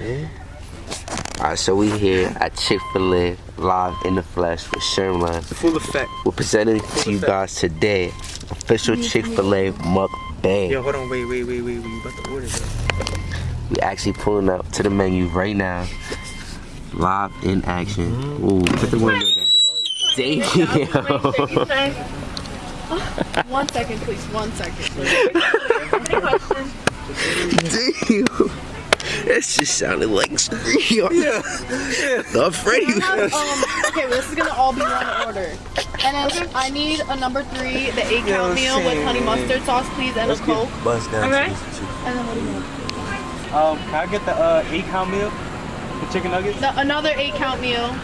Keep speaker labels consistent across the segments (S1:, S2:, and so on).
S1: Yeah.
S2: Alright, so we here at Chick-fil-A live in the flesh with Sherman.
S1: Full effect.
S2: We're presenting to you guys today official Chick-fil-A Mukbang.
S1: Yo, hold on, wait. We about to order that.
S2: We actually pulling up to the menu right now. Live in action. Ooh, put the window down. Damn.
S3: 1 second, please. 1 second.
S2: Damn. That just sounded like scream. Yeah. The Freddy.
S3: Okay, well, this is gonna all be one order. And then I need a number 3, the 8-count meal with honey mustard sauce, please, and a Coke.
S1: Buzz down.
S3: Okay. And then what do you want?
S1: Can I get the 8-count meal? The chicken nuggets?
S3: Another 8-count meal.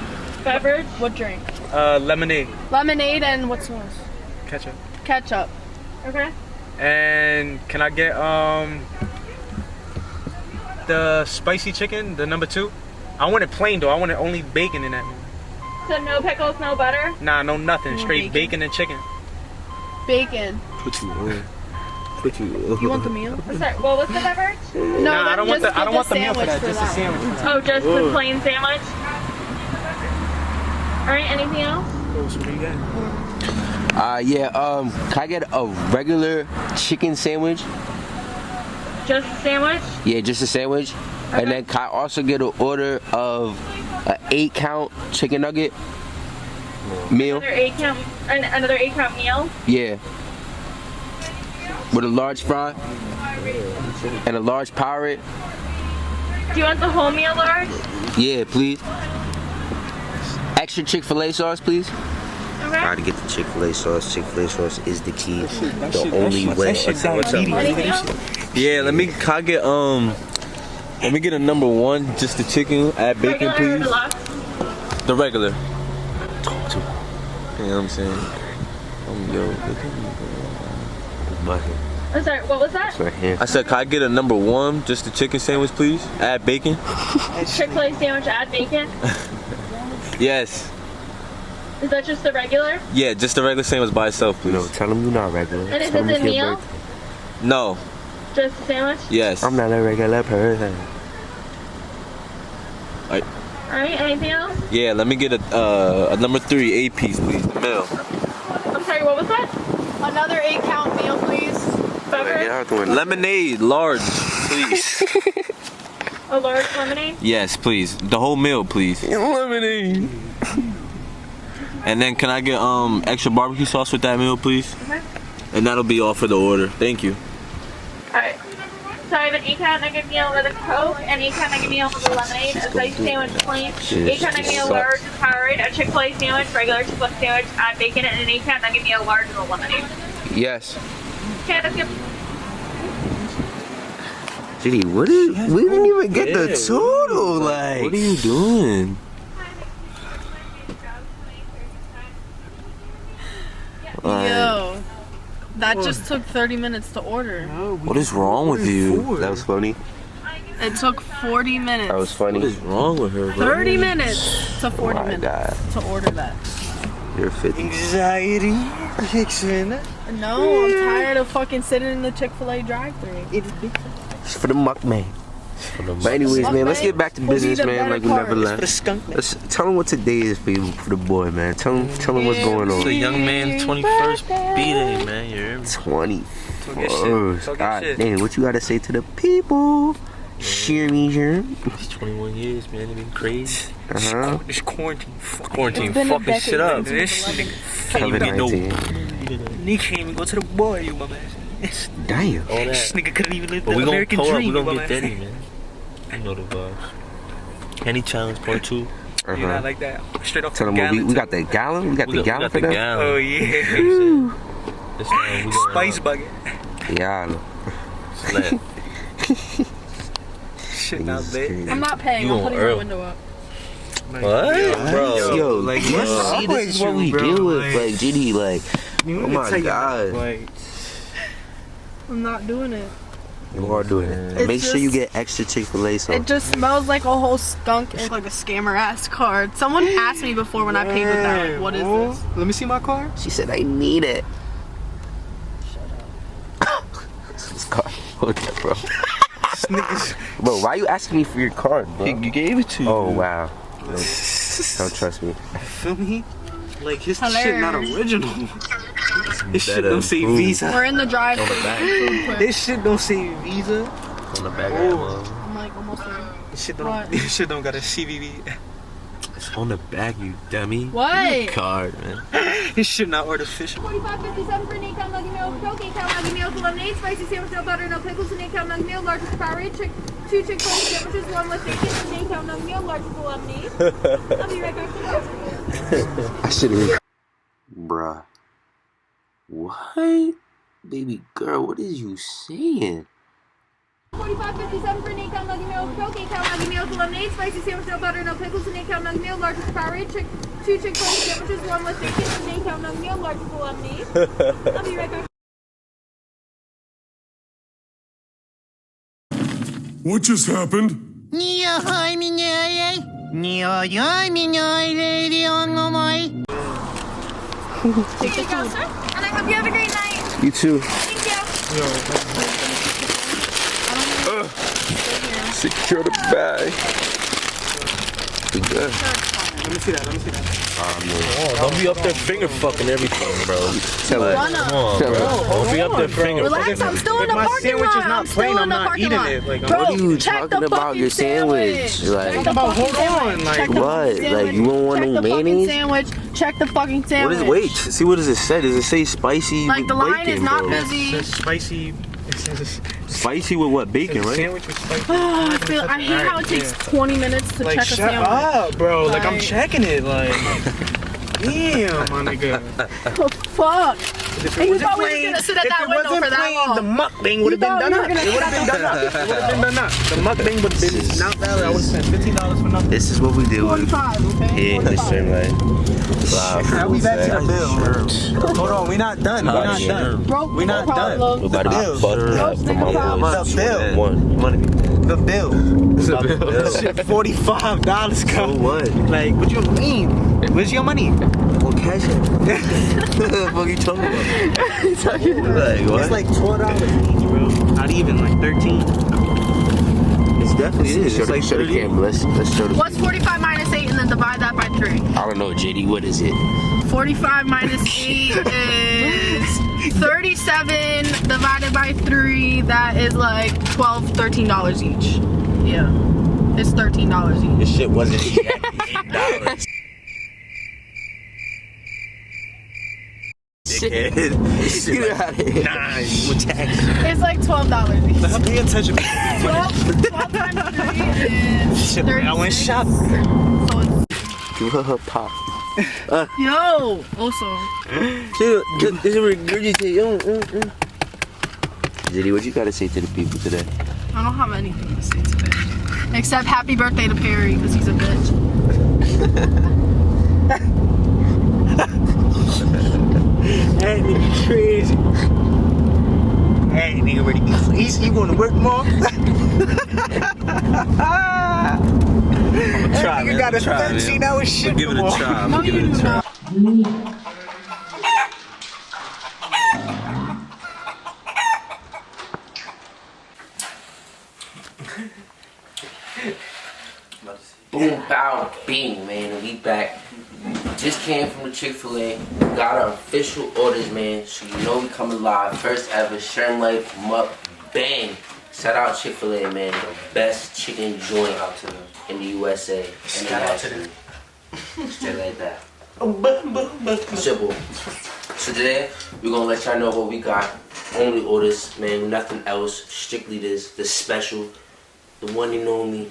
S3: Beverage? What drink?
S1: Lemonade.
S3: Lemonade and what sauce?
S1: Ketchup.
S3: Ketchup. Okay.
S1: And can I get the spicy chicken, the number 2? I want it plain though. I want it only bacon in that.
S3: So no pickles, no butter?
S1: Nah, no nothing.
S3: No
S1: Straight bacon and chicken.
S3: Bacon.
S2: What you want?
S3: You want the meal? Sorry, what was the beverage? No,
S1: Nah, I don't want the meal for that. Just a sandwich.
S3: Oh, just the plain sandwich? Alright, anything else?
S1: Oh, so what do you got?
S2: Can I get a regular chicken sandwich?
S3: Just a sandwich?
S2: Yeah, just a sandwich. Okay. And then can I also get an order of an 8-count chicken nugget meal?
S3: Another 8-count meal?
S2: Yeah. With a large fry and a large Powerade.
S3: Do you want the whole meal large?
S2: Yeah, please. Extra Chick-fil-A sauce, please.
S3: Okay.
S2: Try to get the Chick-fil-A sauce. Chick-fil-A sauce is the key. The only way.
S3: Anything else?
S4: Yeah, let me get a number 1, just the chicken, add bacon,
S3: Regular or
S4: please.
S3: deluxe?
S4: The regular. You know what I'm saying?
S3: I'm sorry, what was that?
S2: Right here.
S4: I said, can I get a number 1, just the chicken sandwich, please? Add bacon.
S3: Chick-fil-A sandwich, add bacon?
S4: Yes.
S3: Is that just the regular?
S4: Yeah, just the regular sandwich by itself, please.
S2: No, tell them you're not regular.
S3: And is
S2: Tell
S3: it
S2: them
S3: a
S2: it's your
S3: meal?
S2: birthday.
S4: No.
S3: Just a sandwich?
S4: Yes.
S2: I'm not a regular person.
S3: Alright, anything else?
S4: Yeah, let me get a number 3 8-piece, please. The meal.
S3: I'm sorry, what was that? Another 8-count meal, please. Beverage?
S4: Lemonade, large, please.
S3: A large lemonade?
S4: Yes, please. The whole meal, please.
S2: Lemonade.
S4: And then can I get extra barbecue sauce with that meal, please?
S3: Okay.
S4: And that'll be all for the order. Thank you.
S3: Alright. So I have an 8-count nugget meal with a Coke, an 8-count nugget meal with a lemonade, a spicy sandwich plain, 8-count nugget meal large with Powerade, a Chick-fil-A sandwich, regular Chick-fil-A sandwich, add bacon, and an 8-count nugget meal large with a lemonade.
S2: Yes.
S3: Okay, that's good.
S2: Gee, we didn't even get the total. Like,
S4: What are you doing?
S3: Yo, that just took 30 minutes to order.
S4: What is wrong with you?
S2: that was funny.
S3: It took 40 minutes.
S2: That was funny.
S4: What is wrong with her, bro?
S3: 30 minutes to 40
S2: Oh my
S3: minutes to order that.
S2: You're 50.
S1: Anxiety.
S3: No, I'm tired of fucking sitting in the Chick-fil-A drive-thru.
S2: It's for the mukbang. But anyways, man, let's get back to business, man. Like we never left. Let's tell them what today is for you, for the boy, man. Tell him what's going on.
S4: It's a young man's 21st B-Day, man. You hear me?
S2: 21st. God damn, what you gotta say to the people? Share me, sure.
S4: It's 21 years, man. It's been crazy.
S1: This quarantine.
S4: Quarantine fucking shit up.
S1: This nigga can't even get no. Nigga can't even go to the bar, you my man.
S2: Damn.
S4: All that.
S1: This nigga couldn't even live
S4: But
S1: the
S4: we gonna
S1: American
S4: pull up.
S1: dream.
S4: We gonna
S1: you
S4: get
S1: my
S4: daddy,
S1: man.
S4: man. You know the vibes. Any challenge part 2.
S1: You not like that. Straight off
S2: Tell
S1: the
S2: them what
S1: gallon.
S2: we got the gallon. We got the gallon for that.
S1: Oh yeah.
S4: This time we going
S1: Spice bucket.
S2: Yeah.
S4: Slap.
S1: Shit not bad.
S3: I'm not paying.
S4: You
S3: I'm
S4: going
S3: putting my
S4: early.
S3: window up.
S4: What? Bro.
S2: Yo,
S1: like,
S2: let's see. This is what we deal with. Like, GD, like, oh my god.
S3: I'm not doing it.
S2: You are doing it.
S3: It's
S2: Make sure you
S3: just-
S2: get extra Chick-fil-A sauce.
S3: It just smells like a whole skunk and like a scammer ass card. Someone asked me before when I paid with that, like, what is this?
S1: Let me see my card.
S2: She said, I need it. Shut up. This card. Hold that, bro. Bro, why you asking me for your card, bro?
S4: You gave it to you.
S2: Oh, wow. Don't trust me.
S1: Feel me? Like his
S3: Hello.
S1: shit not original. This shit don't say Visa.
S3: We're in the drive-thru.
S1: This shit don't say Visa.
S2: On the back of
S3: I'm like almost there.
S1: This shit don't got a CVV.
S2: It's on the back, you dummy.
S3: What?
S2: Card, man.
S1: This shit not artificial.
S3: 45.57 for an 8-count nugget meal with Coke, 8-count nugget meal with lemonade, spicy sandwich, no butter, no pickles, an 8-count nugget meal, large with Powerade, 2 Chick-fil-A sandwiches, 1 with bacon, an 8-count nugget meal, large with lemonade. I'll be right back for
S2: I should have. Bruh. What? Baby girl, what is you saying?
S3: 45.57 for an 8-count nugget meal with Coke, 8-count nugget meal with lemonade, spicy sandwich, no butter, no pickles, an 8-count nugget meal, large with Powerade, 2 Chick-fil-A sandwiches, 1 with bacon, an 8-count nugget meal, large with lemonade. I'll be right back.
S5: What just happened?
S3: Thank you, sir. And I hope you have a great night.
S2: You too.
S3: Thank you.
S2: Secure the bag. We good.
S1: Let me see that.
S4: Oh, don't be up there finger fucking everything, bro.
S2: Tell her.
S4: Come on, bro. Don't be up there finger
S3: Relax, I'm still in the
S1: my
S3: parking
S1: sandwich
S3: lot.
S1: is not
S3: I'm still
S1: plain,
S3: in
S1: I'm
S3: the
S1: not
S3: parking
S1: eating
S3: lot.
S1: it. Like,
S3: Bro,
S2: What are you
S3: check
S2: talking
S3: the
S2: about
S3: fucking
S2: your sandwich? Like,
S3: Check the
S1: But hold
S3: fucking
S1: on,
S3: sandwich.
S1: like,
S3: Check the
S2: what?
S3: fucking
S2: Like, you don't want
S3: Check
S2: no
S3: the fucking
S2: mayonnaise?
S3: sandwich. Check the fucking
S2: what
S3: sandwich.
S2: is, wait, see what does it say? Does it say spicy
S3: Like
S2: with
S3: the line
S2: bacon,
S3: is not
S2: bro?
S3: busy.
S1: It's spicy. It says
S2: Spicy with what? Bacon, right?
S1: sandwich with spicy.
S3: I hate how it takes 20 minutes to
S1: Like,
S3: check a
S1: shut
S3: sandwich.
S1: up, bro. Like, I'm
S3: Like-
S1: checking it. Like, damn, my nigga.
S3: Oh, fuck.
S1: If
S3: And you
S1: wasn't
S3: thought we were
S1: plain-
S3: gonna sit at
S1: if
S3: that
S1: it
S3: window
S1: wasn't
S3: for that
S1: plain,
S3: long.
S1: the mukbang would have been
S3: thought
S1: done
S3: we were
S1: up.
S3: gonna
S1: It would have been done up. It would have been done up. The mukbang would have been not valid. I would have spent $15 for nothing.
S2: This is what we do.
S3: 45, okay?
S2: Yeah, listen, man.
S1: Now we back to the bill. Hold on, we not done. We not done.
S3: Broke
S1: We not done.
S3: problem.
S2: We're about to
S1: bill.
S2: be fucked up for my boys.
S1: The bill.
S2: One.
S1: The bill. Shit, $45,
S2: So
S1: come.
S2: what?
S1: Like, what you mean? Where's your money?
S2: Well, cash it. What the fuck you talking about? Like, what?
S1: It's like $12 each, bro. Not even like 13.
S2: It definitely is.
S1: It's like
S2: show the
S1: 30.
S2: camera. Let's show the.
S3: What's 45 minus 8 and then divide that by 3?
S2: I don't know, JD. What is it?
S3: 45 minus 8 is 37 divided by 3. That is like $13 each. Yeah. It's $13 each.
S4: This shit wasn't exactly $8. Dickhead.
S2: Get out of here.
S4: Nice. With tax.
S3: It's like $12 each.
S1: Let pay attention.
S3: 12 times 3 is
S1: Shit, I went
S3: 36.
S1: shopping.
S3: So it's,
S2: Give her her pop.
S3: yo, also.
S2: This is regurgitate. JD, what you gotta say to the people today?
S3: I don't have anything to say today. Except happy birthday to Perry, because he's a bitch.
S1: Hey, nigga, crazy. Hey, nigga, ready to be fleeced? You going to work tomorrow?
S4: Try,
S1: You
S4: man.
S1: got a
S4: Try, man.
S1: 13-hour shift
S4: Give it a
S1: tomorrow.
S4: try.
S3: No,
S4: Give
S3: you
S4: it a
S3: do
S4: try.
S3: not.
S2: Boom, bow, bing, man. And we back. Just came from the Chick-fil-A. Got our official orders, man. So you know we coming live. First ever Sherm Life Mukbang. Shout out Chick-fil-A, man. The best chicken joint out to them in the USA.
S1: Shout out to them.
S2: Straight like that. Simple. So today, we're gonna let y'all know what we got. Only orders, man. Nothing else. Strictly this. The special. The one and only.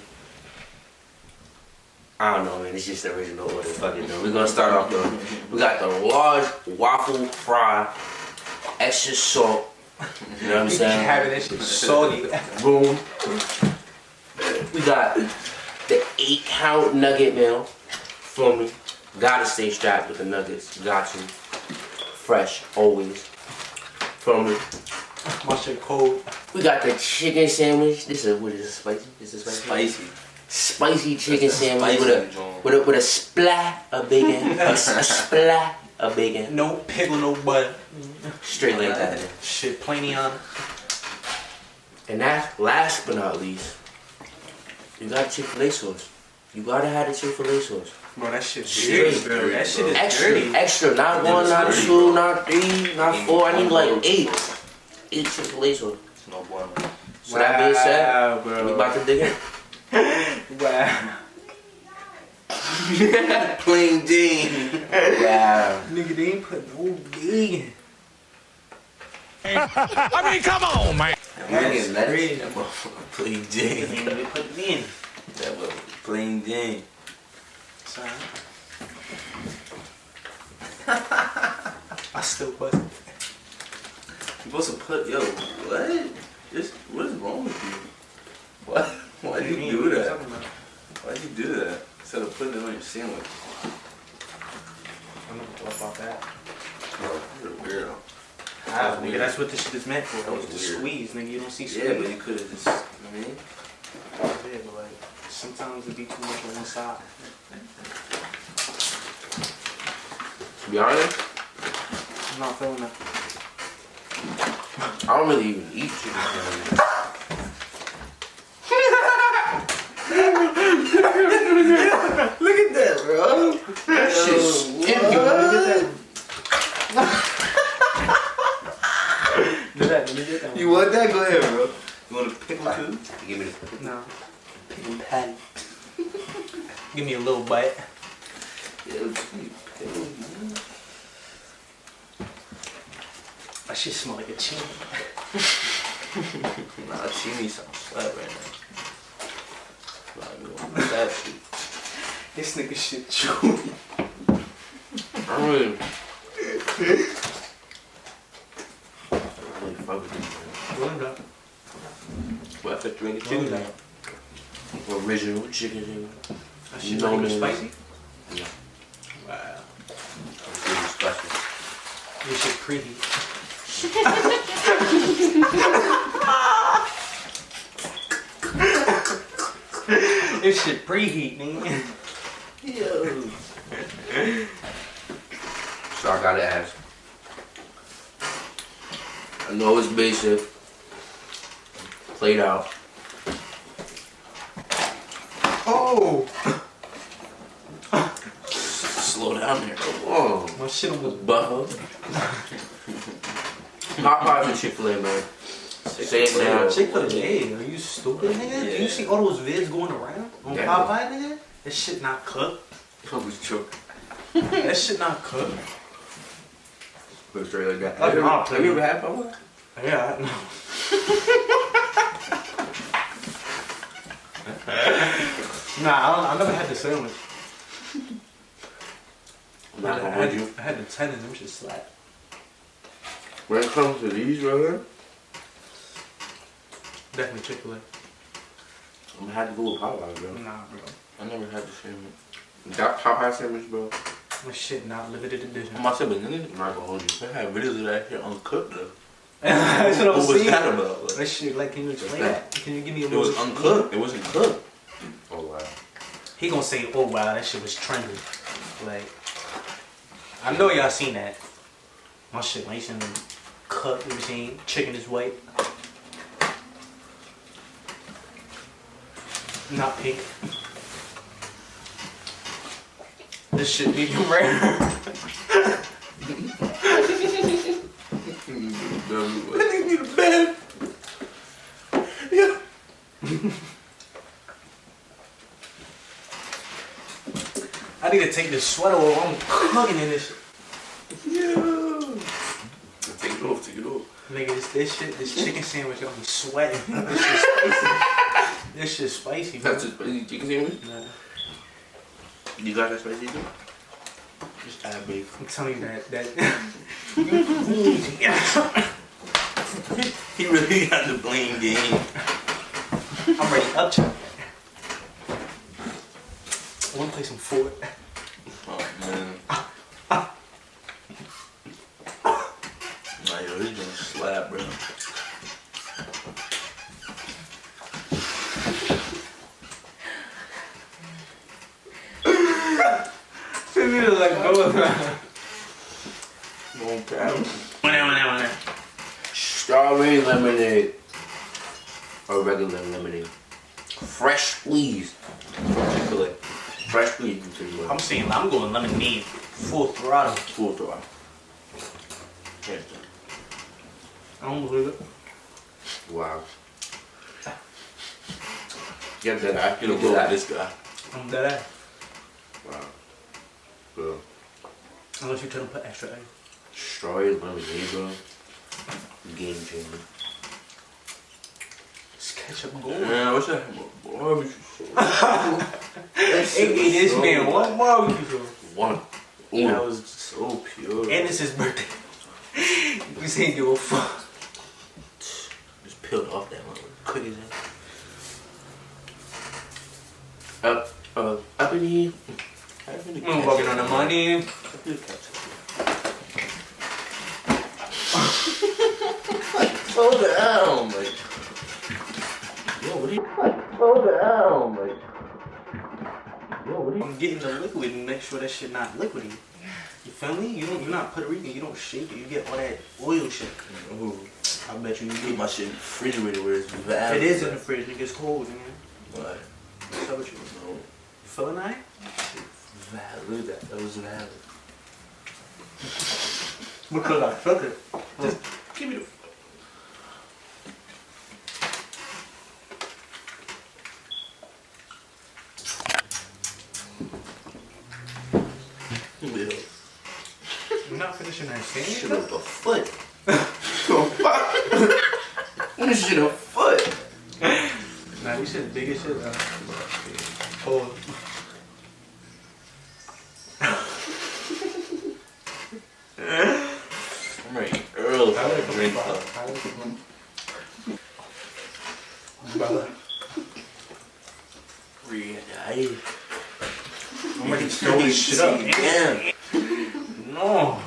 S2: I don't know, man. It's just the original order. Fuck it, though. We're gonna start off though. We got the large waffle fry, extra salt. You know what I'm saying?
S1: Having that shit soggy.
S2: Boom. We got the 8-count nugget meal. Feel me? Gotta stay strapped with the nuggets. Got to. Fresh, always. Feel me?
S1: My shit cold.
S2: We got the chicken sandwich. This is, what is this, spicy? This is spicy?
S4: Spicy.
S2: Spicy chicken sandwich
S4: spicy
S2: with a splat of bacon. a splat of bacon.
S1: No pickle, no butter.
S2: Straight like that.
S1: Shit, plenty on.
S2: And that's last but not least, you got Chick-fil-A sauce. You gotta have the Chick-fil-A sauce.
S1: Bro, that shit's
S2: Straight.
S1: dirty, bro. That shit is
S2: Extra,
S1: dirty.
S2: extra. Not 1, not 2, not 3, not 4. I need like 8. 8 Chick-fil-A sauce.
S4: No bueno.
S2: So that being said,
S1: bro.
S2: we about to dig in.
S1: Wow.
S2: Plain Jane. Wow.
S1: Nigga, they ain't put no D.
S5: I mean, come on, man.
S2: That's
S4: That
S2: crazy.
S4: motherfucker plain
S1: They
S4: Jane.
S1: ain't really put it in.
S4: That motherfucker plain Jane.
S1: Sorry. I still put.
S4: You supposed to put, yo, what? What is wrong with you? What? Why'd you do that? Why'd you do that? Instead of putting it on your sandwich.
S1: I don't know about that.
S4: Bro, you're a weirdo.
S1: Ah, nigga, that's what this shit is meant for.
S4: That was
S1: It's a
S4: weird.
S1: squeeze, nigga. You don't see squeeze.
S4: Yeah, but you could have just, I mean,
S1: Yeah, but like, sometimes it be too much on one side.
S2: To be honest,
S1: I'm not feeling that.
S2: I don't really even eat chicken sandwiches.
S4: look at that, bro.
S2: That shit's skinny.
S1: Do that, let me get that one.
S4: You want that? Go ahead, bro. You want a pickle too?
S2: Give me the
S1: No. Pickle patty. Give me a little bite.
S4: Yeah, pickle.
S1: That shit smell like a chili.
S4: Nah, chili sounds slap right now. Nah, you want that shit.
S1: This nigga shit chewy.
S2: I really fuck with this,
S1: What up?
S4: What if it's really
S1: What
S4: chicken?
S1: up?
S2: man. Original chicken sandwich.
S1: That
S2: You
S1: shit
S2: know
S1: not even
S2: me.
S1: spicy?
S2: Yeah.
S1: Wow.
S2: It's really spicy.
S1: This shit preheat. This shit preheat, nigga.
S2: Yo. So I gotta ask. I know it's basic. Played out.
S1: Oh!
S2: Slow down there. Whoa.
S1: My shit was
S2: Butthole. Popeyes and Chick-fil-A, man. Say it now.
S1: Chick-fil-A. Are you stupid, nigga? Do you see all those vids going around on
S2: Yeah.
S1: Popeye, nigga? That shit not cooked.
S4: I was joking.
S1: That shit not cooked.
S2: Go straight like that.
S1: That's not
S2: Have you ever had Popeyes?
S1: Yeah, I know. Nah, I never had the sandwich.
S2: I'm not
S1: I
S2: gonna
S1: had,
S2: hold you.
S1: I had the 10 and them shit slap.
S2: When it comes to these right here,
S1: Definitely Chick-fil-A.
S2: I'm gonna have to go with Popeyes, bro.
S1: Nah, bro.
S2: I never had the sandwich. That Popeye sandwich, bro.
S1: That shit not limited edition.
S4: I'm about to say, but nigga,
S2: I'm not gonna hold you.
S4: they had videos of that shit uncooked though.
S1: That's what I'm
S4: What was
S1: saying.
S4: that about? Like,
S1: That shit, like, can you explain
S2: that?
S1: that? Can you give me a
S4: it
S1: little...
S4: was uncooked. It wasn't cooked.
S2: Oh wow.
S1: He gonna say, oh wow, that shit was trending. Like, I know y'all seen that. My shit nice and cut, you know what I'm saying? Chicken is white. Not pink. This shit medium rare.
S4: I need a bed. Yeah.
S1: I need to take this sweater off. I'm cooking in this shit.
S4: Yeah. Take it off. Take it off.
S1: Nigga, this chicken sandwich got me sweating. This shit spicy. This shit spicy, bro.
S2: That's a spicy chicken sandwich?
S1: Nah,
S2: You got that spicy too? Just add beef.
S1: I'm telling you that.
S4: He really got the blame game.
S1: I'm ready up to it. I wanna play some Fort.
S4: Oh man. Nah, yo, this gonna slap, bro.
S1: Like, go
S2: No problem.
S1: Whenever.
S2: Strawberry lemonade. or regular lemonade? Fresh squeeze.
S4: Chick-fil-A.
S2: Fresh squeeze. Chick-fil-A.
S1: I'm saying I'm going lemonade. Full throttle.
S4: Full throttle. Hands down.
S1: I don't believe it.
S2: Wow. Get that eye.
S4: Get a blow with this guy.
S1: I'm dead ass.
S2: Wow. Bro.
S1: Unless you tell them to put extra egg.
S2: Strawberry lemonade, bro. Game changer.
S1: Just ketchup gold.
S4: Man, what's that? Barbecue sauce.
S1: Hey, this man, one barbecue sauce.
S2: One.
S4: That was so pure.
S1: And it's his birthday. You say give a fuck.
S4: Just peeled off that one. Put it in.
S2: Up in here.
S1: I'm walking on the money.
S4: Slow down, like. Yo, what are you? Slow down, like. Yo, what are you?
S1: I'm getting the liquid and make sure that shit not liquidy. You feel me? You're not Puerto Rican. You don't shake it. You get all that oil shit.
S4: Ooh,
S1: I bet you
S4: keep
S1: get
S4: my shit in the refrigerator where it's valid.
S1: It is in the fridge. It gets cold, man.
S4: What?
S1: What's up with you?
S4: No.
S1: You feeling alright?
S4: Valid. That was valid.
S1: Because I took it. Just give me the.
S4: Yeah.
S1: You're not finishing that
S4: Shit
S1: sandwich?
S4: up a foot. What is shit a foot?
S1: Nah, you said the biggest shit. Oh.
S4: I'm ready early for a drink club.
S1: Brother. I'm ready to throw this shit up.
S4: Damn.
S1: No.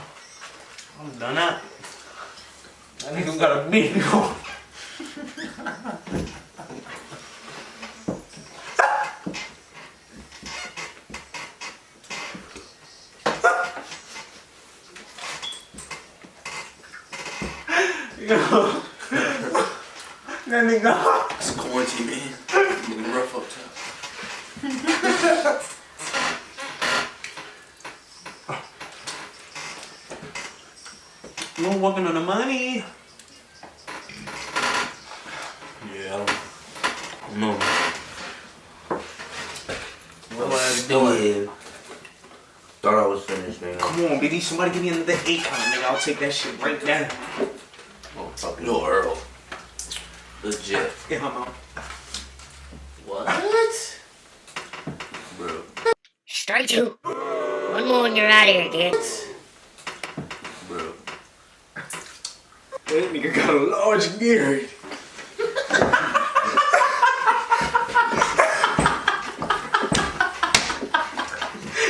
S1: I'm done that. That nigga got a big one. Yo. That nigga.
S4: It's quarantine, man. Getting rough up top.
S1: You don't working on the money.
S4: Yeah, I don't know.
S1: What was I
S2: Still
S1: doing?
S2: here. Thought I was finished, man.
S1: Come on, baby. Somebody give me another 8 count, nigga. I'll take that shit right now.
S2: Oh, fucking
S4: Yo, Earl. Legit.
S1: In my mouth.
S4: What? Bro.
S6: Strike two. One more and you're out of here, kids.
S4: Bro.
S1: That nigga got a large beard.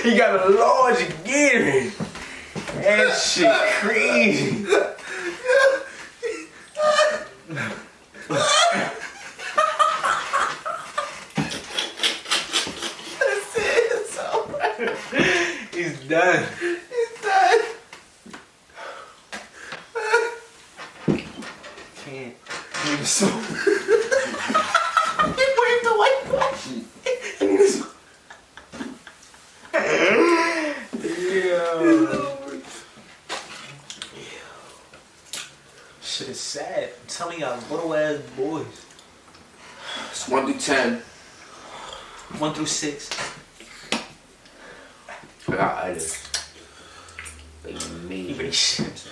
S1: He got a large beard. That shit crazy. He's done. Can't. Need a soap. He waved the white flash. I need a soap. Shit is sad. I'm telling y'all, little ass boys.
S2: It's 1 through 10.
S1: 1 through 6.
S2: I got itis. Like me.
S1: Even shit.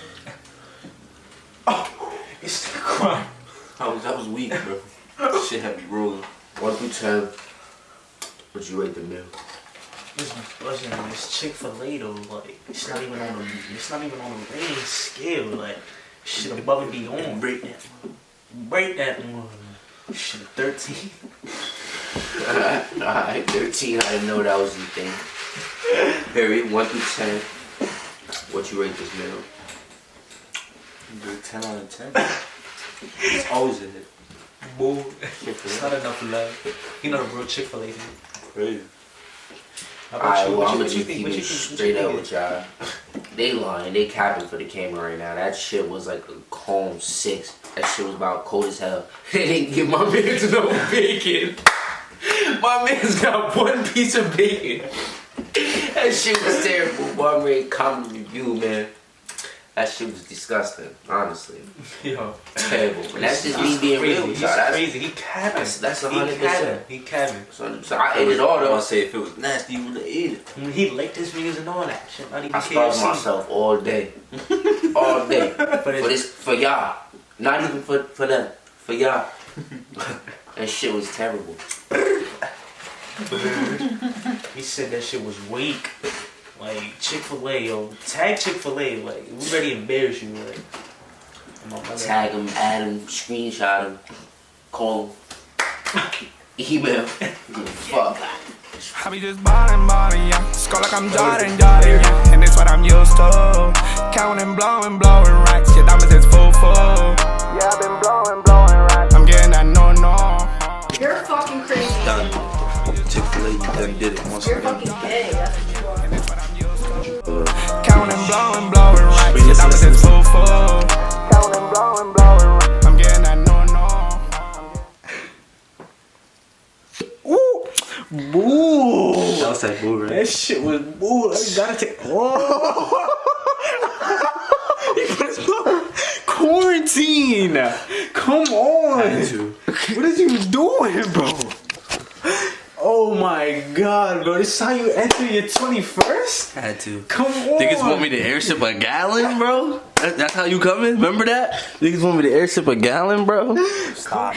S1: Oh, it's still crying.
S4: That was weak, bro. Shit had me rolling.
S2: 1 through 10. Would you rate the meal?
S1: Listen, this Chick-fil-A though, like it's not even on the rating scale, like shit above and beyond.
S4: Break that.
S1: Break that one. Shit 13.
S2: Alright, 13. I didn't know that was the thing. Perry, 1 through 10. What you rate this meal?
S4: Dude, 10 out of 10. It's always a hit.
S1: Boo. It's not enough love. You know the real Chick-fil-A thing.
S4: Crazy.
S2: Alright, well, I'm gonna
S1: What you
S2: just
S1: think?
S2: keep
S1: What you
S2: it
S1: think?
S2: straight up with y'all. They lying, they capping for the camera right now. That shit was like a Cone 6. That shit was about cold as hell. They didn't give my man no bacon. My man's got one piece of bacon. That shit was terrible. One rate comment review, man. That shit was disgusting, honestly.
S1: Yo.
S2: Terrible. But that's just me being real with
S1: He's
S2: y'all. That's
S1: crazy. He capping.
S2: That's 100%.
S1: He capping.
S2: So I ate it all
S4: I
S2: though.
S4: would say if it was nasty, you would have ate it.
S1: He licked his fingers and all that shit. Not even
S2: I starved myself all day. All day. For y'all. Not even for them. For y'all. That shit was terrible.
S1: He said that shit was weak. Like, Chick-fil-A, yo. Tag Chick-fil-A. Like, we ready to embarrass you. Like,
S2: Tag him, add him, screenshot him, call him, email. Fuck.
S5: I be just ballin', yeah. Score like I'm Jordan, yeah. And that's what I'm used to. Counting, blowing racks. Your diamonds is full. Yeah, I've been blowing racks. I'm getting that no.
S7: You're fucking crazy.
S4: Done. Chick-fil-A, you done did it once
S7: You're
S4: again.
S7: fucking gay. That's what you are.
S5: Counting, blowing racks. Your diamonds is full. Counting, blowing racks. I'm getting that no.
S1: Boo!
S4: That was like boo, right?
S1: That shit was boo. I gotta take. Oh! He put his quarantine. Come on. What is you doing, bro? Oh my god, bro. This is how you enter your 21st?
S4: Had to.
S1: Come on.
S4: Niggas want me to airship a gallon, bro? That's how you coming? Remember that? Niggas want me to airship a gallon, bro?
S2: Stop.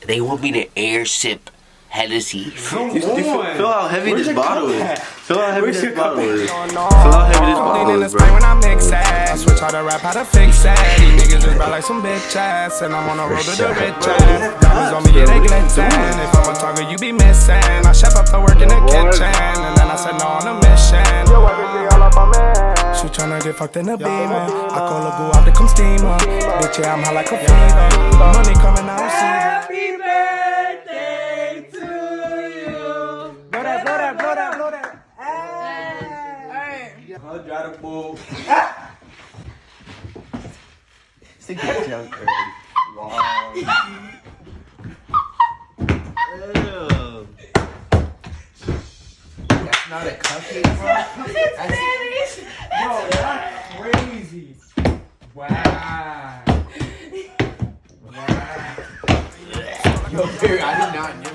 S2: They want me to airship Hennessy.
S1: Come
S4: Feel
S1: on.
S4: how heavy
S1: Where's
S4: this
S1: your
S4: bottle
S1: cup
S4: is.
S1: at?
S4: Feel how heavy
S1: Where's
S4: this
S1: your cup
S4: bottle
S1: at?
S4: is. Feel how heavy this bottle
S5: In the
S4: is,
S5: spring
S4: bro.
S5: when I mix that. Switch how to rap, how to fix that. These niggas just rap like some bitch ass. And I'm on the road to the rich ass. Diamonds on me, yeah, they glisten. If I'm a talker, you be missing. I chef up the work in the kitchen. And then I said no on a mission. She tryna get fucked in the beamer. I call her, go out to come steam her. Bitch, yeah, I'm high like a fever. Money coming out, see.
S1: Happy birthday to you. Blow that. Hey. I'll dry the bull. Stick that junk already. Wow. Ew. That's not a cupcake, bro. Bro, that's crazy. Wow. Yo, Barry, I did not know.